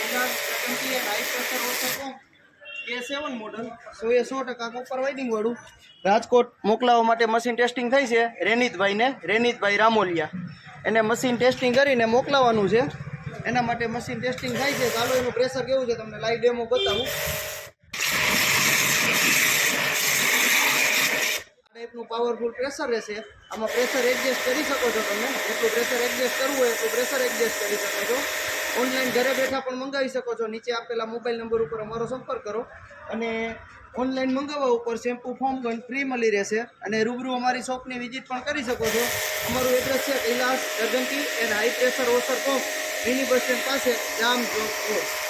High pressure water pump A7 model 100% copper winding વાળું રાજકોટ મોકલાવવા માટે machine testing થઈ છે રેનીતભાઈ રામોલિયા. એને મશીન ટેસ્ટિંગ કરીને મોકલાવાનું છે. એના માટે મશીન ટેસ્ટિંગ થાય છે. ચાલો એનું પ્રેશર કેવું છે તમને લાઈવ ડેમો બતાવું. આ ટાઈપનું પાવરફુલ પ્રેશર રહેશે. આમાં પ્રેશર એડજસ્ટ કરી શકો છો. તમે એટલું પ્રેશર એડજસ્ટ કરવું હોય એટલું પ્રેશર એડજસ્ટ કરી શકો છો. ઓનલાઈન ઘરે બેઠા પણ મંગાવી શકો છો. નીચે આપેલા મોબાઈલ નંબર ઉપર અમારો સંપર્ક કરો અને ઓનલાઈન મંગાવવા ઉપર શેમ્પુ ફોર્મ ગન ફ્રી મળી રહેશે અને રૂબરૂ અમારી શોપની વિઝિટ પણ કરી શકો છો. અમારું એડ્રેસ છે કૈલાસ ગગનકી and high pressure water pump mini bus stand પાસે જામ ચોક રોડ.